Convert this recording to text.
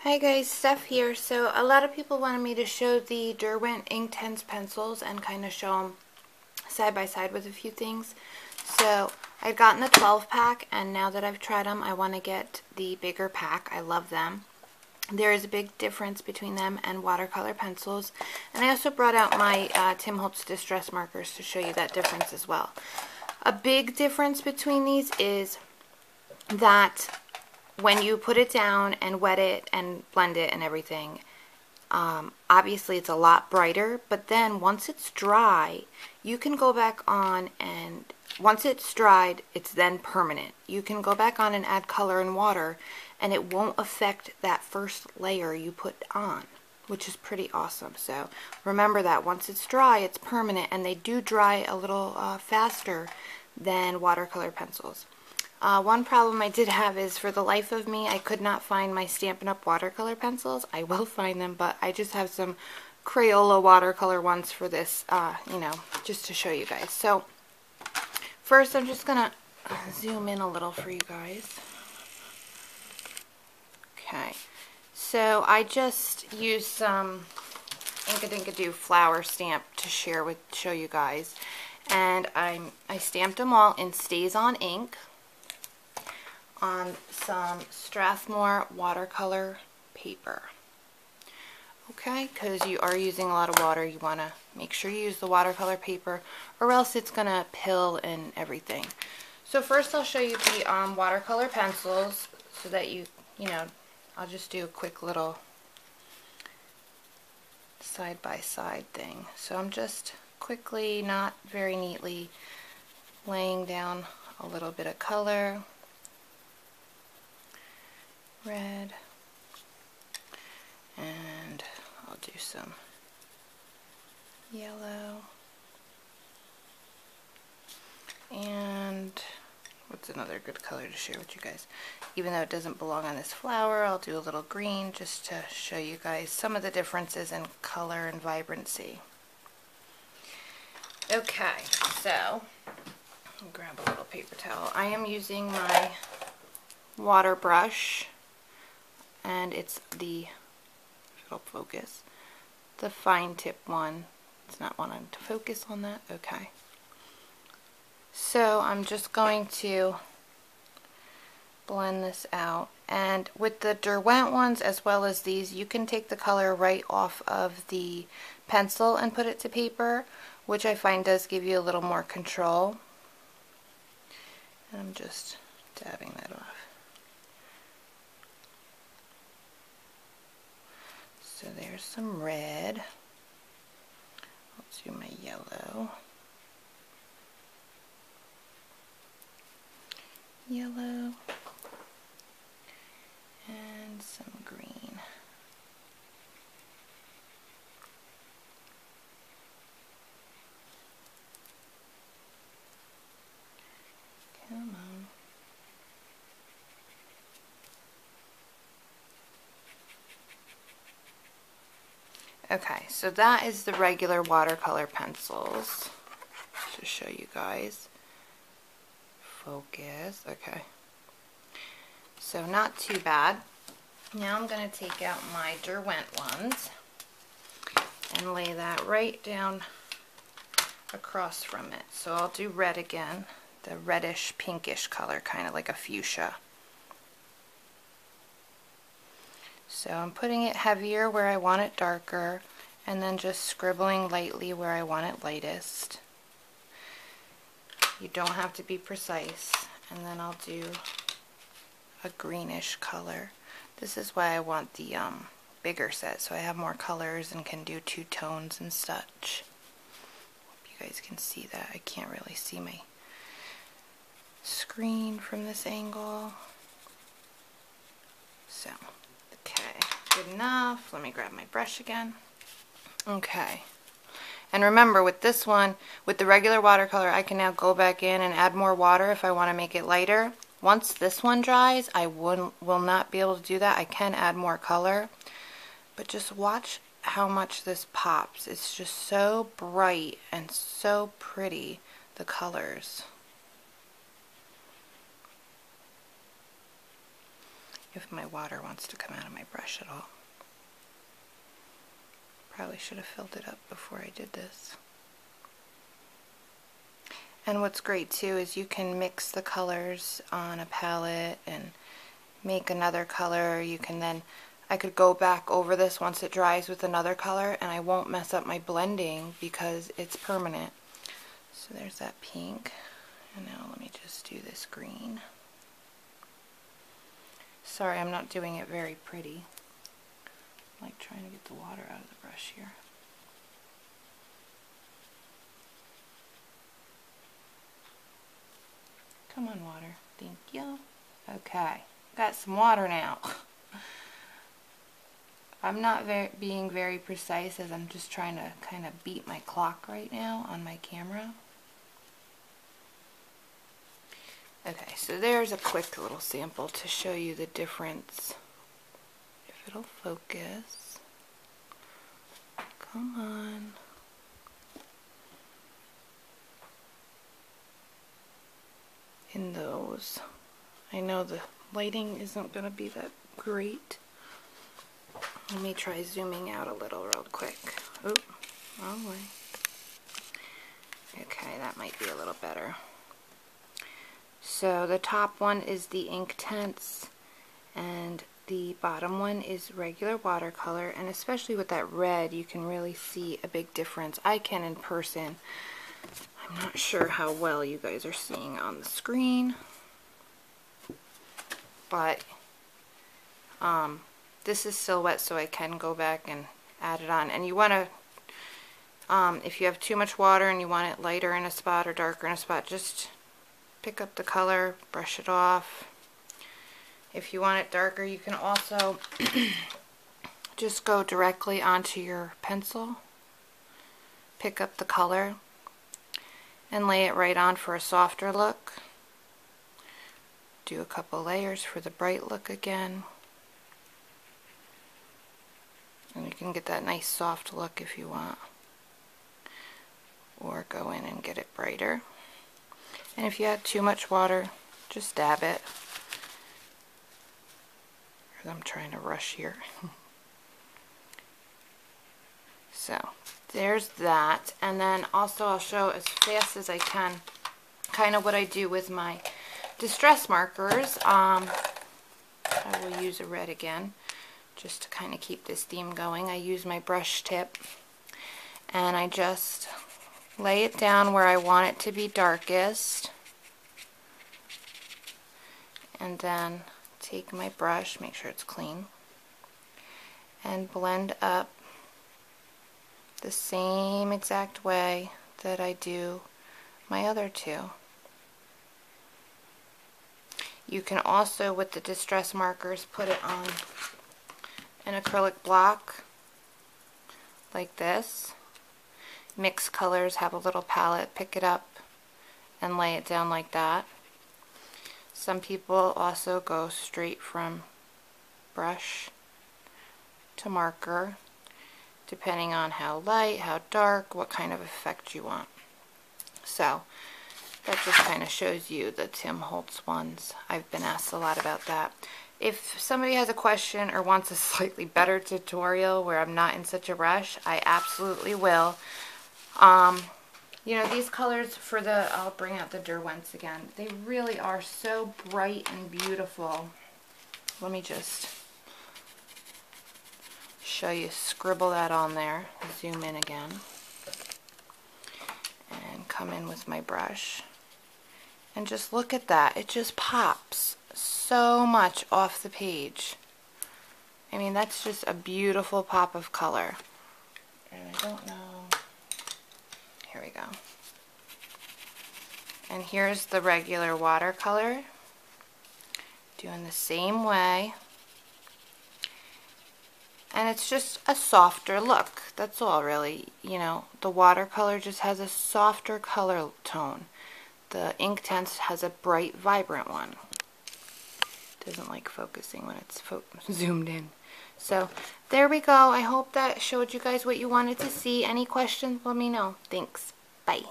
Hi guys, Steph here. So a lot of people wanted me to show the Derwent Inktense pencils and kind of show them side by side with a few things. So I've gotten the 12 pack, and now that I've tried them, I want to get the bigger pack. I love them. There is a big difference between them and watercolor pencils. And I also brought out my Tim Holtz Distress markers to show you that difference as well. A big difference between these is that when you put it down and wet it and blend it and everything, obviously it's a lot brighter, but then once it's dry, you can go back on, and once it's dried, it's then permanent. You can go back on and add color and water, and it won't affect that first layer you put on, which is pretty awesome. So remember that once it's dry, it's permanent, and they do dry a little faster than watercolor pencils. One problem I did have is, for the life of me, I could not find my Stampin' Up! Watercolor pencils. I will find them, but I just have some Crayola watercolor ones for this, just to show you guys. So, first I'm just going to zoom in a little for you guys. Okay, so I just used some Inkadinka flower stamp to show you guys. And I stamped them all in Stays On ink on some Strathmore watercolor paper. Okay, because you are using a lot of water, you want to make sure you use the watercolor paper, or else it's going to pill and everything. So first I'll show you the watercolor pencils, so that I'll just do a quick little side by side thing. So I'm just quickly, not very neatly, laying down a little bit of color. Red, and I'll do some yellow, and what's another good color to share with you guys? Even though it doesn't belong on this flower, I'll do a little green just to show you guys some of the differences in color and vibrancy. Okay, so I'll grab a little paper towel. I am using my water brush, and it's the, if it'll focus, the fine tip one. It's not wanting to focus on that. Okay. So I'm just going to blend this out. And with the Derwent ones, as well as these, you can take the color right off of the pencil and put it to paper, which I find does give you a little more control. And I'm just dabbing that off. So there's some red. Let's do my yellow. Yellow. And some green. Come on. Okay, so that is the regular watercolor pencils to show you guys. Focus, okay. So not too bad. Now I'm going to take out my Derwent ones and lay that right down across from it. So I'll do red again, the reddish pinkish color, kind of like a fuchsia. So I'm putting it heavier where I want it darker, and then just scribbling lightly where I want it lightest. You don't have to be precise. And then I'll do a greenish color. This is why I want the bigger set, so I have more colors and can do two tones and such. Hope you guys can see that. I can't really see my screen from this angle. So, okay, good enough. Let me grab my brush again. Okay. And remember, with this one, with the regular watercolor, I can now go back in and add more water if I want to make it lighter. Once this one dries, I will not be able to do that. I can add more color, but just watch how much this pops. It's just so bright and so pretty, the colors. if my water wants to come out of my brush at all. Probably should have filled it up before I did this. And what's great too is you can mix the colors on a palette and make another color. You can then, I could go back over this once it dries with another color and I won't mess up my blending because it's permanent. So there's that pink. And now let me just do this green. Sorry, I'm not doing it very pretty. I'm like trying to get the water out of the brush here. Come on, water. Thank you. Okay, got some water now. I'm not being very precise as I'm just trying to kind of beat my clock right now on my camera. Okay, so there's a quick little sample to show you the difference. If it'll focus. Come on. In those. I know the lighting isn't going to be that great. Let me try zooming out a little real quick. Oop, wrong way. Okay, that might be a little better. So the top one is the Inktense and the bottom one is regular watercolor, and especially with that red you can really see a big difference. I can in person. I'm not sure how well you guys are seeing on the screen, but this is still wet so I can go back and add it on. And you want to, if you have too much water and you want it lighter in a spot or darker in a spot, just pick up the color, brush it off. If you want it darker, you can also just go directly onto your pencil, pick up the color, and lay it right on for a softer look. Do a couple layers for the bright look again. And you can get that nice soft look if you want. Or go in and get it brighter. And if you add too much water, just dab it. I'm trying to rush here. So there's that. And then also I'll show as fast as I can kind of what I do with my distress markers. I will use a red again just to kind of keep this theme going. I use my brush tip and I just lay it down where I want it to be darkest, and then take my brush, make sure it's clean, and blend up the same exact way that I do my other two. You can also, with the distress markers, put it on an acrylic block like this. Mix colors, have a little palette, pick it up and lay it down like that. Some people also go straight from brush to marker, depending on how light, how dark, what kind of effect you want. So that just kind of shows you the Tim Holtz ones. I've been asked a lot about that. If somebody has a question or wants a slightly better tutorial where I'm not in such a rush, I absolutely will. You know, these colors for the, I'll bring out the Derwents again. They really are so bright and beautiful. Let me just show you, scribble that on there, zoom in again, and come in with my brush. And just look at that. It just pops so much off the page. I mean, that's just a beautiful pop of color. And I don't know. Here we go. And here's the regular watercolor. Doing the same way. And it's just a softer look. That's all really. You know, the watercolor just has a softer color tone. The Inktense has a bright, vibrant one. Doesn't like focusing when it's zoomed in. So there we go. I hope that showed you guys what you wanted to see. Any questions, let me know. Thanks. Bye.